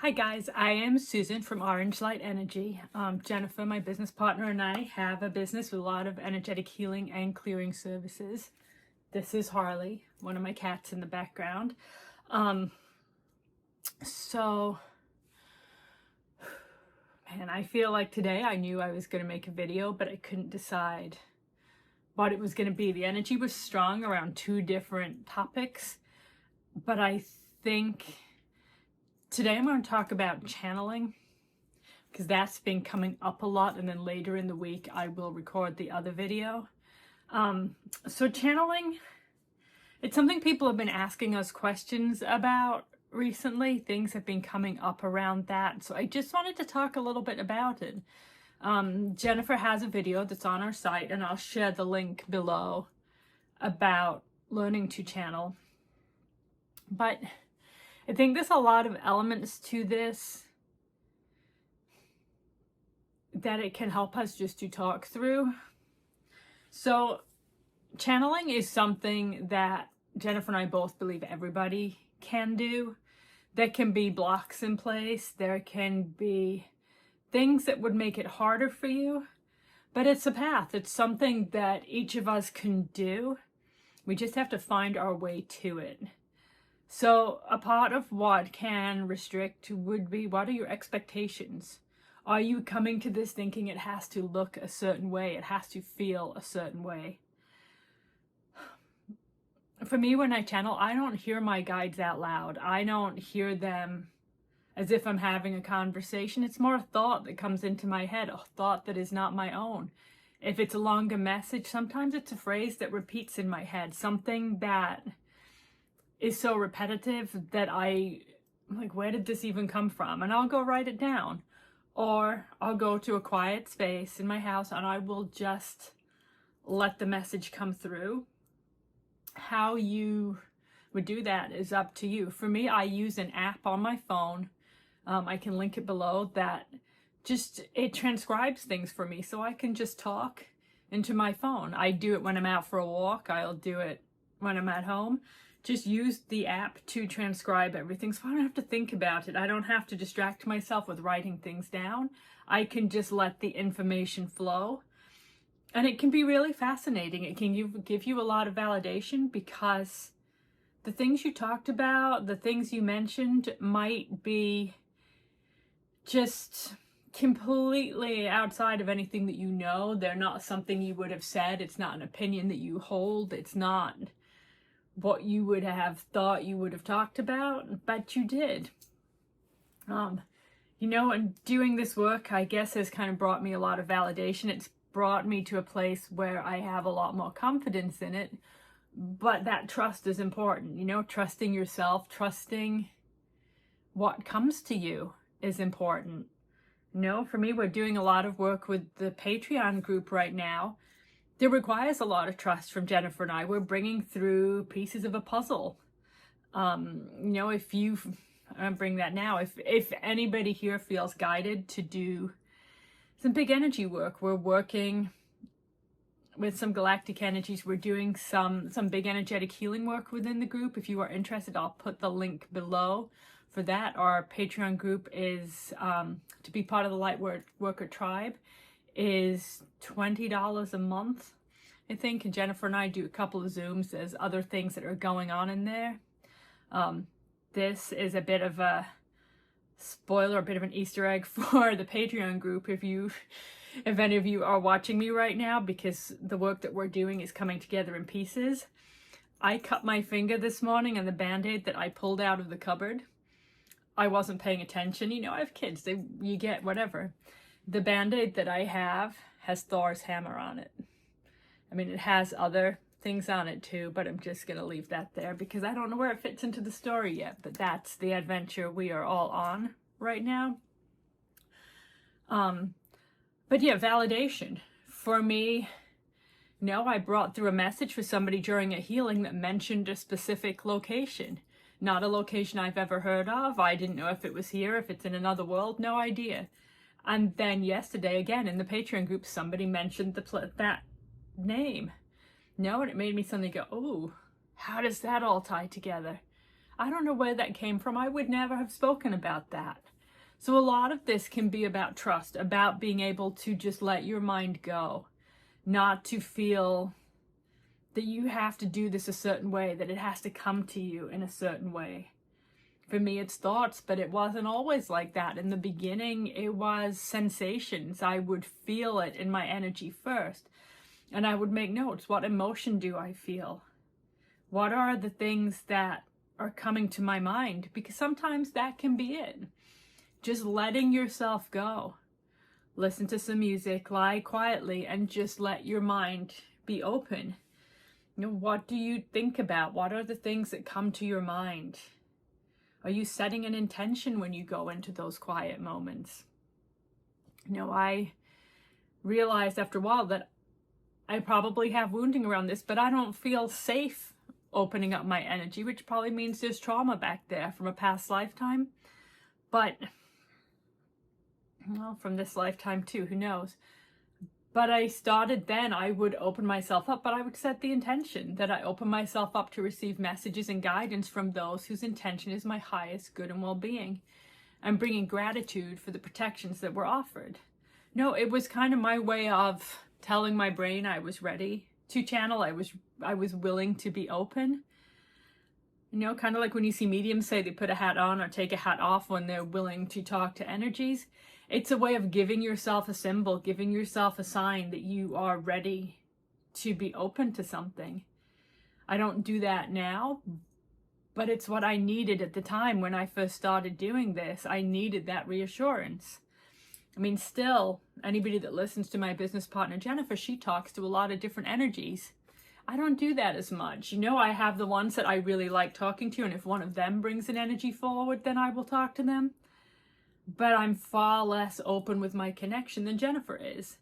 Hi guys, I am Susan from Orange Light Energy. Jennifer, my business partner, and I have a business with a lot of energetic healing and clearing services. This is Harley, one of my cats in the background. Man, I feel like today I knew I was going to make a video, but I couldn't decide what it was going to be. The energy was strong around two different topics, but I think today I'm going to talk about channeling, because that's been coming up a lot, and then later in the week I will record the other video. So channeling, it's something people have been asking us questions about recently. Things have been coming up around that, so I just wanted to talk a little bit about it. Jennifer has a video that's on our site, and I'll share the link below, about learning to channel. But I think there's a lot of elements to this that it can help us just to talk through. So channeling is something that Jennifer and I both believe everybody can do. There can be blocks in place. There can be things that would make it harder for you, but it's a path. It's something that each of us can do. We just have to find our way to it. So a part of what can restrict would be, what are your expectations? Are you coming to this thinking it has to look a certain way? It has to feel a certain way? For me, when I channel, I don't hear my guides out loud. I don't hear them as if I'm having a conversation. It's more a thought that comes into my head, a thought that is not my own. If it's a longer message, sometimes it's a phrase that repeats in my head, something that is so repetitive that I'm like, where did this even come from? And I'll go write it down. Or I'll go to a quiet space in my house and I will just let the message come through. How you would do that is up to you. For me, I use an app on my phone. I can link it below, that it transcribes things for me, so I can just talk into my phone. I do it when I'm out for a walk. I'll do it when I'm at home. Just use the app to transcribe everything, so I don't have to think about it. I don't have to distract myself with writing things down. I can just let the information flow. And it can be really fascinating. It can give you a lot of validation, because the things you talked about, the things you mentioned, might be just completely outside of anything that you know. They're not something you would have said. It's not an opinion that you hold. It's not what you would have thought you would have talked about, but you did. And doing this work, I guess, has kind of brought me a lot of validation. It's brought me to a place where I have a lot more confidence in it, but that trust is important. Trusting yourself, trusting what comes to you is important. For me, we're doing a lot of work with the Patreon group right now. It requires a lot of trust from Jennifer and I. We're bringing through pieces of a puzzle. I'll bring that now. If anybody here feels guided to do some big energy work, we're working with some galactic energies. We're doing some big energetic healing work within the group. If you are interested, I'll put the link below for that. Our Patreon group is, to be part of the Lightworker tribe, is $20 a month, I think. And Jennifer and I do a couple of Zooms. There's other things that are going on in there. This is a bit of a spoiler, a bit of an Easter egg for the Patreon group, if any of you are watching me right now, because the work that we're doing is coming together in pieces. I cut my finger this morning, and the Band-Aid that I pulled out of the cupboard, I wasn't paying attention. I have kids, you get whatever. The Band-Aid that I have has Thor's hammer on it. It has other things on it too, but I'm just going to leave that there because I don't know where it fits into the story yet, but that's the adventure we are all on right now. But yeah, validation. For me, I brought through a message for somebody during a healing that mentioned a specific location. Not a location I've ever heard of. I didn't know if it was here, if it's in another world, no idea. And then yesterday, again, in the Patreon group, somebody mentioned that name. And it made me suddenly go, oh, how does that all tie together? I don't know where that came from. I would never have spoken about that. So a lot of this can be about trust, about being able to just let your mind go, not to feel that you have to do this a certain way, that it has to come to you in a certain way. For me, it's thoughts, but it wasn't always like that. In the beginning, it was sensations. I would feel it in my energy first, and I would make notes. What emotion do I feel? What are the things that are coming to my mind? Because sometimes that can be it. Just letting yourself go. Listen to some music, lie quietly, and just let your mind be open. You know, what do you think about? What are the things that come to your mind? Are you setting an intention when you go into those quiet moments? You know, I realized after a while that I probably have wounding around this, but I don't feel safe opening up my energy, which probably means there's trauma back there from a past lifetime. But, well, from this lifetime too, who knows? But I started then, I would open myself up, but I would set the intention that I open myself up to receive messages and guidance from those whose intention is my highest good and well-being. I'm bringing gratitude for the protections that were offered. No, it was kind of my way of telling my brain I was ready to channel. I was willing to be open. You know, kind of like when you see mediums say they put a hat on or take a hat off when they're willing to talk to energies. It's a way of giving yourself a symbol, giving yourself a sign that you are ready to be open to something. I don't do that now, but it's what I needed at the time when I first started doing this. I needed that reassurance. I mean, still, anybody that listens to my business partner, Jennifer, she talks to a lot of different energies. I don't do that as much. You know, I have the ones that I really like talking to, and if one of them brings an energy forward, then I will talk to them. But I'm far less open with my connection than Jennifer is.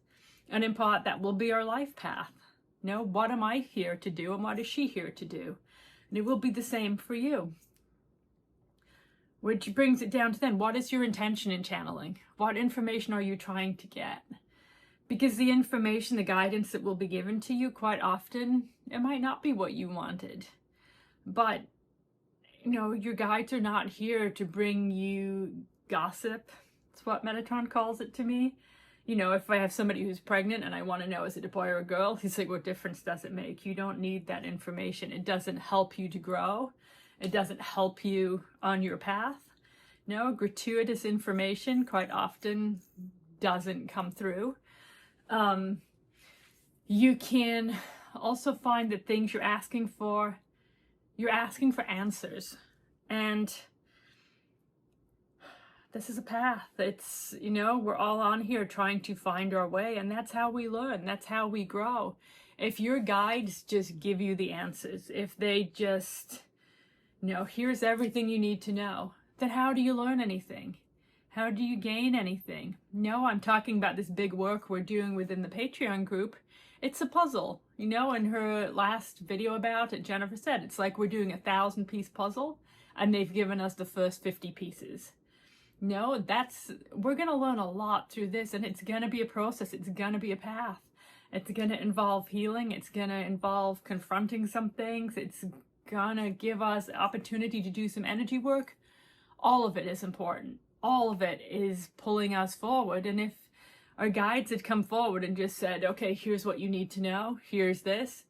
And in part, that will be our life path. You know, what am I here to do and what is she here to do? And it will be the same for you. Which brings it down to then, what is your intention in channeling? What information are you trying to get? Because the information, the guidance that will be given to you quite often, it might not be what you wanted. But, you know, your guides are not here to bring you gossip. That's what Metatron calls it to me. You know, if I have somebody who's pregnant and I want to know, is it a boy or a girl? He's like, what difference does it make? You don't need that information. It doesn't help you to grow. It doesn't help you on your path. No, gratuitous information quite often doesn't come through. You can also find that things you're asking for answers. And this is a path. It's, you know, we're all on here trying to find our way, and that's how we learn. That's how we grow. If your guides just give you the answers, if they just, you know, here's everything you need to know, then how do you learn anything? How do you gain anything? No, I'm talking about this big work we're doing within the Patreon group. It's a puzzle. You know, in her last video about it, Jennifer said, it's like we're doing a 1,000-piece puzzle, and they've given us the first 50 pieces. No, we're going to learn a lot through this, and it's going to be a process. It's going to be a path. It's going to involve healing. It's going to involve confronting some things. It's going to give us opportunity to do some energy work. All of it is important. All of it is pulling us forward. And if our guides had come forward and just said, okay, here's what you need to know. Here's this.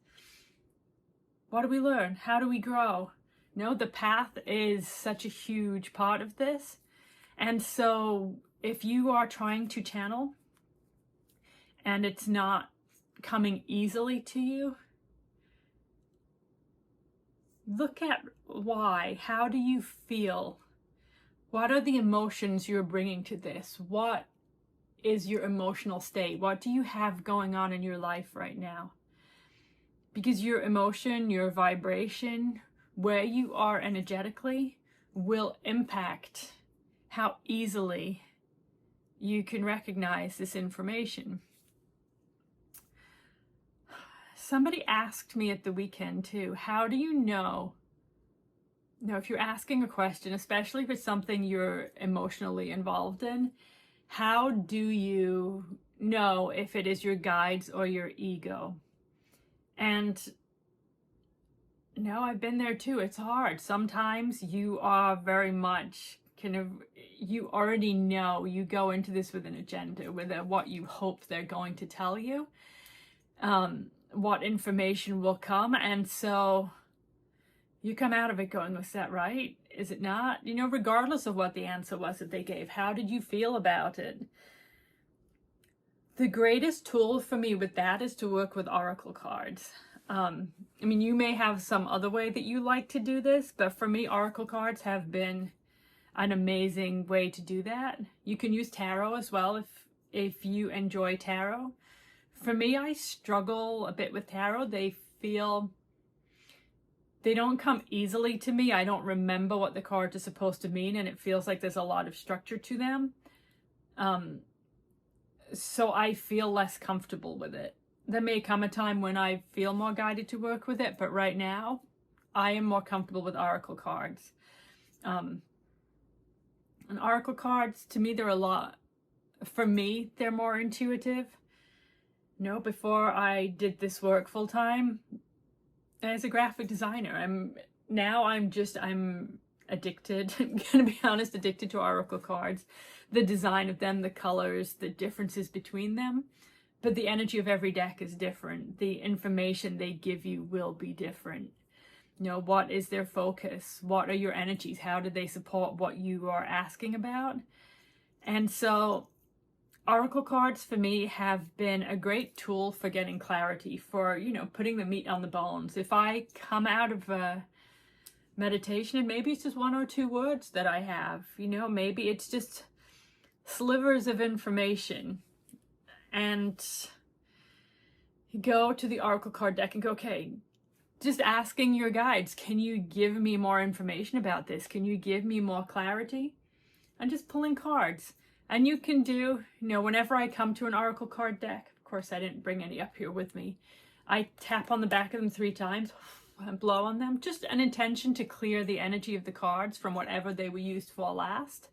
What do we learn? How do we grow? No, the path is such a huge part of this. And so if you are trying to channel and it's not coming easily to you, look at why. How do you feel? What are the emotions you're bringing to this? What is your emotional state? What do you have going on in your life right now? Because your emotion, your vibration, where you are energetically will impact how easily you can recognize this information. Somebody asked me at the weekend too, how do you know, if you're asking a question, especially for something you're emotionally involved in, how do you know if it is your guides or your ego? And no, I've been there too. It's hard. Sometimes you are very much kind of, you already know, you go into this with an agenda, with what you hope they're going to tell you, what information will come. And so you come out of it going, was that right? Is it not? You know, regardless of what the answer was that they gave, how did you feel about it? The greatest tool for me with that is to work with oracle cards. I mean, you may have some other way that you like to do this, but for me, oracle cards have been an amazing way to do that. You can use tarot as well if you enjoy tarot. For me, I struggle a bit with tarot. They don't come easily to me. I don't remember what the cards are supposed to mean, and it feels like there's a lot of structure to them. So I feel less comfortable with it. There may come a time when I feel more guided to work with it, but right now I am more comfortable with oracle cards. And oracle cards, to me, for me, they're more intuitive. You know, before I did this work full time as a graphic designer, I'm addicted. I'm gonna be honest, addicted to oracle cards. The design of them, the colors, the differences between them. But the energy of every deck is different. The information they give you will be different. You know, what is their focus? What are your energies? How do they support what you are asking about? And so oracle cards for me have been a great tool for getting clarity, for, you know, putting the meat on the bones. If I come out of a meditation and maybe it's just 1 or 2 words that I have, you know, maybe it's just slivers of information, and go to the oracle card deck and go, okay, just asking your guides, can you give me more information about this? Can you give me more clarity? And just pulling cards. And you can do, you know, whenever I come to an oracle card deck, of course I didn't bring any up here with me, I tap on the back of them 3 times and blow on them. Just an intention to clear the energy of the cards from whatever they were used for last.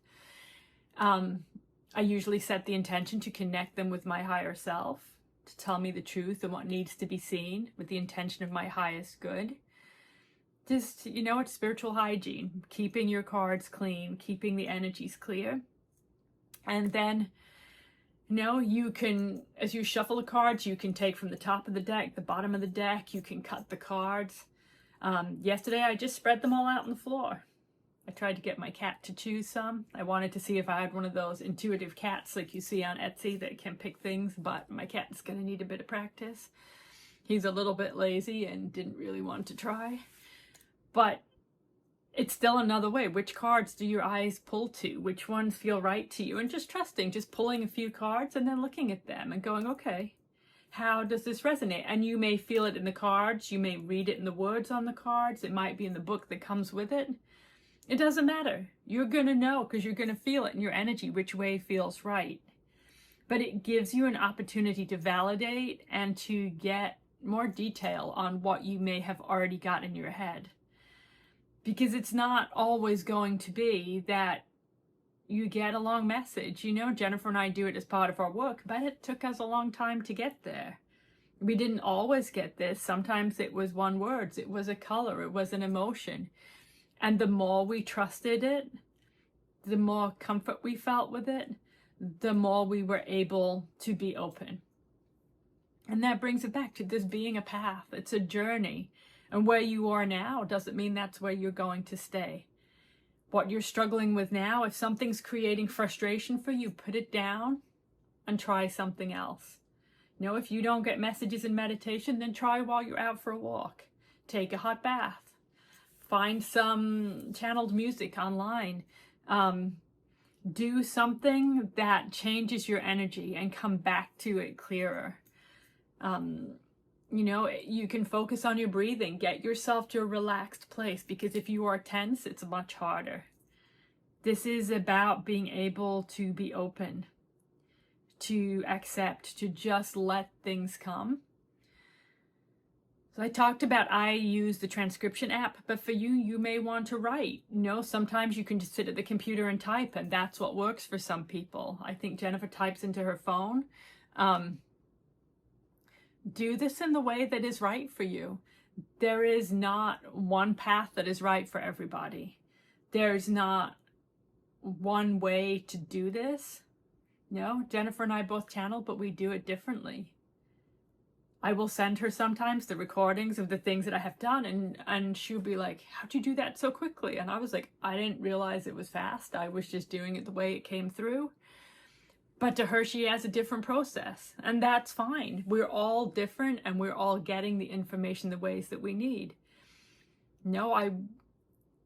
I usually set the intention to connect them with my higher self, to tell me the truth and what needs to be seen, with the intention of my highest good. Just, you know, it's spiritual hygiene, keeping your cards clean, keeping the energies clear. And then, you know, you can, as you shuffle the cards, you can take from the top of the deck, the bottom of the deck, you can cut the cards. Yesterday I just spread them all out on the floor. I tried to get my cat to choose some. I wanted to see if I had one of those intuitive cats like you see on Etsy that can pick things, but my cat's gonna need a bit of practice. He's a little bit lazy and didn't really want to try. But it's still another way. Which cards do your eyes pull to? Which ones feel right to you? And just trusting, just pulling a few cards and then looking at them and going, okay, how does this resonate? And you may feel it in the cards. You may read it in the words on the cards. It might be in the book that comes with it. It doesn't matter. You're going to know because you're going to feel it in your energy which way feels right. But it gives you an opportunity to validate and to get more detail on what you may have already got in your head. Because it's not always going to be that you get a long message. You know, Jennifer and I do it as part of our work, but it took us a long time to get there. We didn't always get this. Sometimes it was 1 word, it was a color, it was an emotion. And the more we trusted it, the more comfort we felt with it, the more we were able to be open. And that brings it back to this being a path. It's a journey. And where you are now doesn't mean that's where you're going to stay. What you're struggling with now, if something's creating frustration for you, put it down and try something else. You know, if you don't get messages in meditation, then try while you're out for a walk. Take a hot bath. Find some channeled music online. Do something that changes your energy and come back to it clearer. You know, you can focus on your breathing. Get yourself to a relaxed place, because if you are tense, it's much harder. This is about being able to be open, to accept, to just let things come. So I talked about I use the transcription app, but for you, you may want to write. You know, sometimes you can just sit at the computer and type, and that's what works for some people. I think Jennifer types into her phone. Do this in the way that is right for you. There is not one path that is right for everybody. There's not one way to do this. No, Jennifer and I both channel, but we do it differently. I will send her sometimes the recordings of the things that I have done, and she'll be like, how'd you do that so quickly? And I was like, I didn't realize it was fast. I was just doing it the way it came through. But to her, she has a different process, and that's fine. We're all different, and we're all getting the information the ways that we need. No,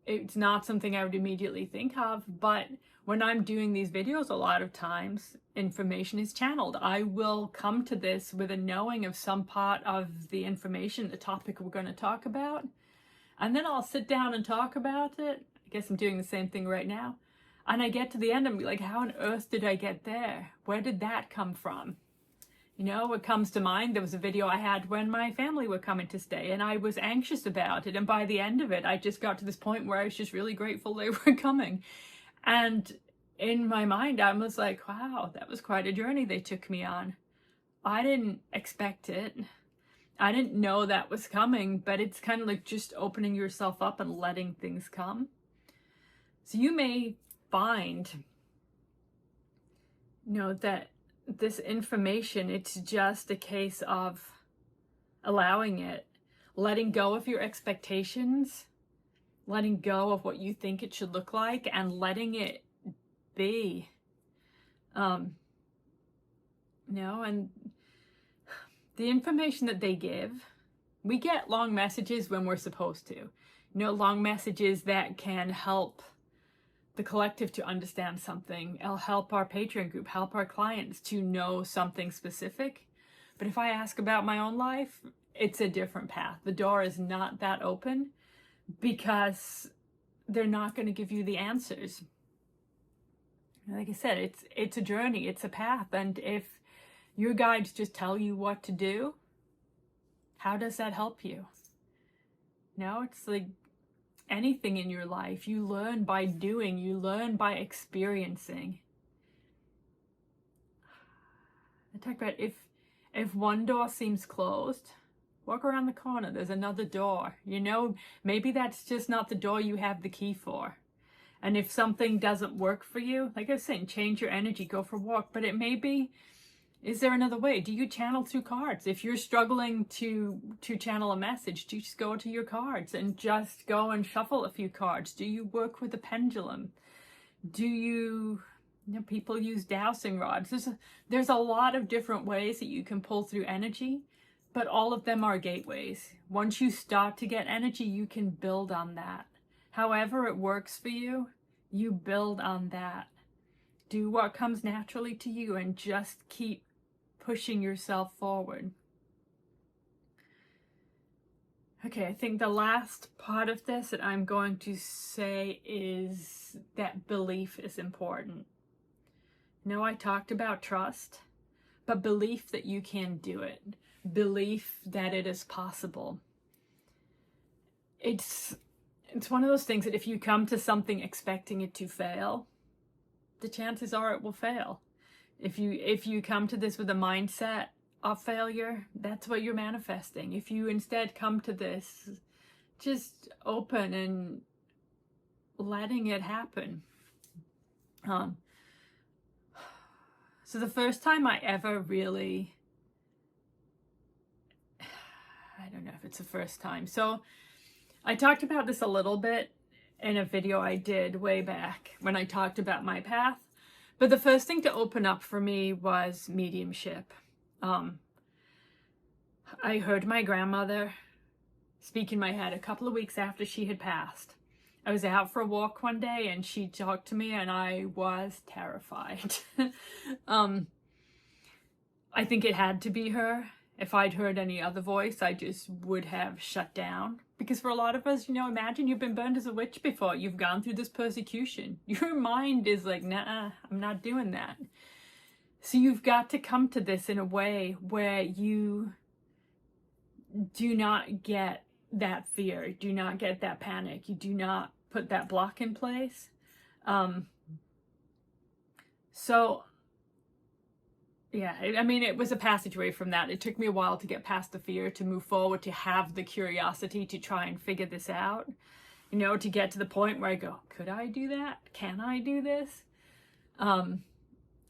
it's not something I would immediately think of, but when I'm doing these videos, a lot of times information is channeled. I will come to this with a knowing of some part of the information, the topic we're going to talk about, and then I'll sit down and talk about it. I guess I'm doing the same thing right now. And I get to the end and be like, how on earth did I get there? Where did that come from? You know, what comes to mind, there was a video I had when my family were coming to stay, and I was anxious about it. And by the end of it, I just got to this point where I was just really grateful they were coming. And in my mind, I was like, wow, that was quite a journey they took me on. I didn't expect it. I didn't know that was coming, but it's kind of like just opening yourself up and letting things come. So you may find, you know, that this information, it's just a case of allowing it, letting go of your expectations, letting go of what you think it should look like, and letting it be. You know, and the information that they give, we get long messages when we're supposed to. You know, long messages that can help the collective to understand something. It'll help our Patreon group, help our clients to know something specific. But if I ask about my own life, it's a different path. The door is not that open because they're not going to give you the answers. Like I said, it's a journey, it's a path. And if your guides just tell you what to do, how does that help you? No, it's like anything in your life. You learn by doing, you learn by experiencing. I talk about if one door seems closed, walk around the corner, there's another door. You know, maybe that's just not the door you have the key for. And if something doesn't work for you, like I was saying, change your energy, go for a walk. But it may be, is there another way? Do you channel through cards? If you're struggling to channel a message, do you just go to your cards and just go and shuffle a few cards? Do you work with a pendulum? Do you know, people use dowsing rods. There's a lot of different ways that you can pull through energy, but all of them are gateways. Once you start to get energy, you can build on that. However it works for you, you build on that. Do what comes naturally to you and just keep pushing yourself forward. Okay, I think the last part of this that I'm going to say is that belief is important. You know, I talked about trust, but belief that you can do it. Belief that it is possible. It's one of those things that if you come to something expecting it to fail, the chances are it will fail. If you come to this with a mindset of failure, that's what you're manifesting. If you instead come to this just open and letting it happen. So the first time I ever really, I don't know if it's the first time. So I talked about this a little bit in a video I did way back when I talked about my path. But the first thing to open up for me was mediumship. I heard my grandmother speak in my head a couple of weeks after she had passed. I was out for a walk one day and she talked to me and I was terrified. I think it had to be her. If I'd heard any other voice, I just would have shut down. Because for a lot of us, you know, imagine you've been burned as a witch before. You've gone through this persecution. Your mind is like, nah, I'm not doing that. So you've got to come to this in a way where you do not get that fear, do not get that panic. You do not put that block in place. So yeah, I mean, it was a passageway from that. It took me a while to get past the fear, to move forward, to have the curiosity to try and figure this out. you know, to get to the point where I go, could I do that? Can I do this? I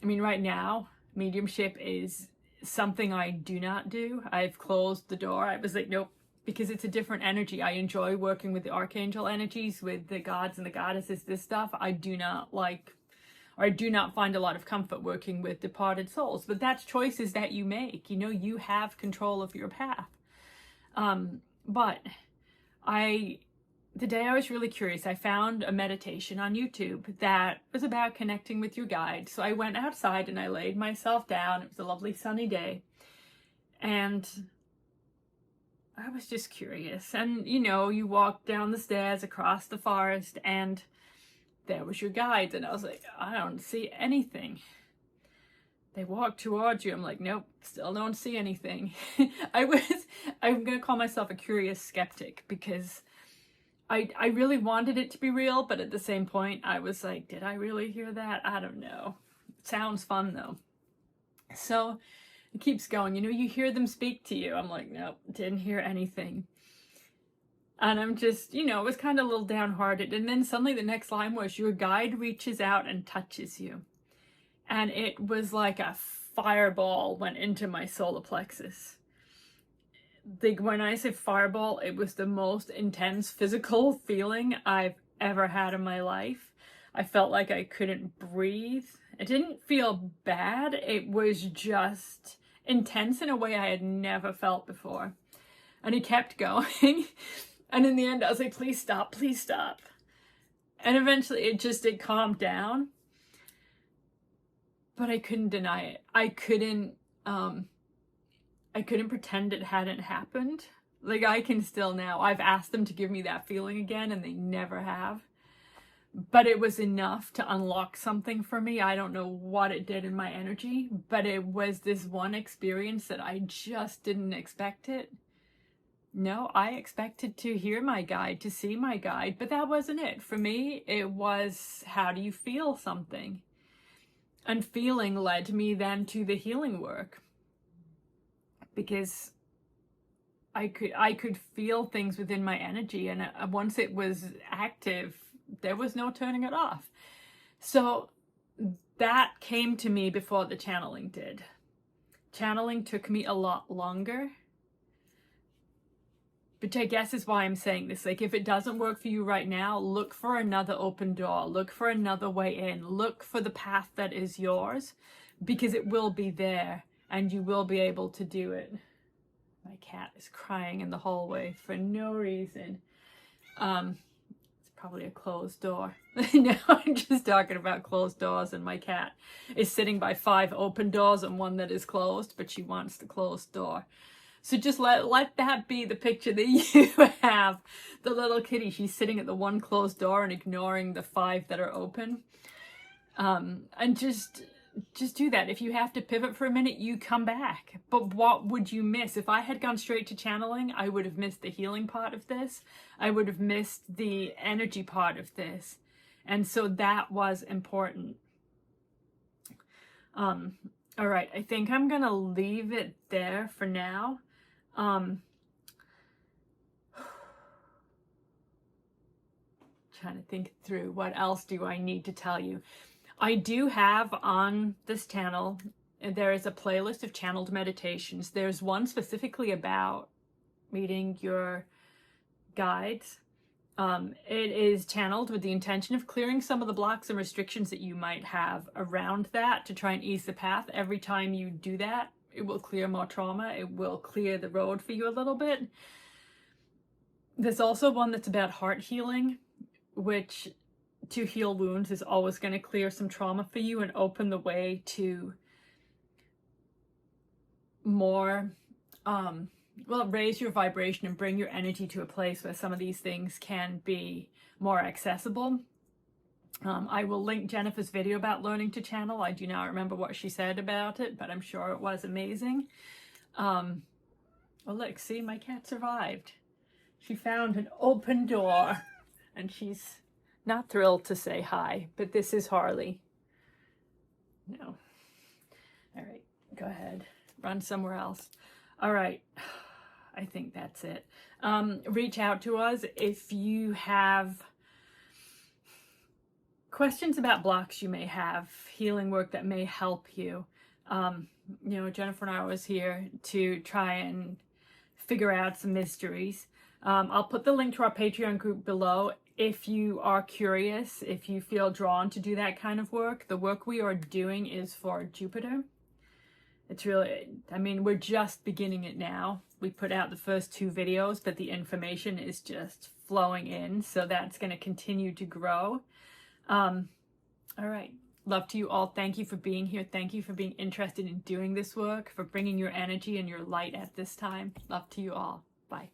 mean, right now, mediumship is something I do not do. I've closed the door. I was like, nope, because it's a different energy. I enjoy working with the archangel energies, with the gods and the goddesses, this stuff. I do not like, or I do not find a lot of comfort working with departed souls. But that's choices that you make. You know, you have control of your path. But the day I was really curious, I found a meditation on YouTube that was about connecting with your guide. So I went outside and I laid myself down. It was a lovely sunny day. And I was just curious. And, you know, you walk down the stairs across the forest and there was your guide. And I was like, I don't see anything. They walk towards you. I'm like, nope, still don't see anything. I'm going to call myself a curious skeptic, because I really wanted it to be real, but at the same point, I was like, did I really hear that? I don't know. It sounds fun, though. So it keeps going. You know, you hear them speak to you. I'm like, nope, didn't hear anything. And I'm just, you know, it was kind of a little downhearted. And then suddenly the next line was, your guide reaches out and touches you. And it was like a fireball went into my solar plexus. When I say fireball, it was the most intense physical feeling I've ever had in my life. I felt like I couldn't breathe. It didn't feel bad. It was just intense in a way I had never felt before. And it kept going. And in the end, I was like, please stop, please stop. And eventually it calmed down. But I couldn't deny it. I couldn't pretend it hadn't happened. Like, I can still now. I've asked them to give me that feeling again, and they never have. But it was enough to unlock something for me. I don't know what it did in my energy, but it was this one experience that I just didn't expect it. No, I expected to hear my guide, to see my guide, but that wasn't it. For me, it was, how do you feel something? And feeling led me then to the healing work, because I could feel things within my energy, and once it was active, there was no turning it off. So that came to me before the channeling did. Channeling took me a lot longer, which I guess is why I'm saying this. Like, if it doesn't work for you right now, look for another open door. Look for another way in. Look for the path that is yours, because it will be there and you will be able to do it. My cat is crying in the hallway for no reason. It's probably a closed door. No, I'm just talking about closed doors, and my cat is sitting by 5 open doors and one that is closed, but she wants the closed door. So just let that be the picture that you have. The little kitty, she's sitting at the one closed door and ignoring the 5 that are open. And just do that. If you have to pivot for a minute, you come back. But what would you miss? If I had gone straight to channeling, I would have missed the healing part of this. I would have missed the energy part of this. And so that was important. All right, I think I'm going to leave it there for now. Trying to think through, what else do I need to tell you? I do have on this channel, there is a playlist of channeled meditations. There's one specifically about meeting your guides. It is channeled with the intention of clearing some of the blocks and restrictions that you might have around that, to try and ease the path. Every time you do that, it will clear more trauma. It will clear the road for you a little bit. There's also one that's about heart healing, which, to heal wounds, is always going to clear some trauma for you and open the way to more, raise your vibration and bring your energy to a place where some of these things can be more accessible. I will link Jennifer's video about learning to channel. I do not remember what she said about it, but I'm sure it was amazing. Well, look, see, my cat survived. She found an open door, and she's not thrilled to say hi, but this is Harley. No. All right, go ahead. Run somewhere else. All right. I think that's it. Reach out to us if you have questions about blocks you may have, healing work that may help you. You know, Jennifer and I was here to try and figure out some mysteries. I'll put the link to our Patreon group below. If you are curious, if you feel drawn to do that kind of work, the work we are doing is for Jupiter. It's really, I mean, we're just beginning it now. We put out the first 2 videos, but the information is just flowing in. So that's going to continue to grow. All right. Love to you all. Thank you for being here. Thank you for being interested in doing this work, for bringing your energy and your light at this time. Love to you all. Bye.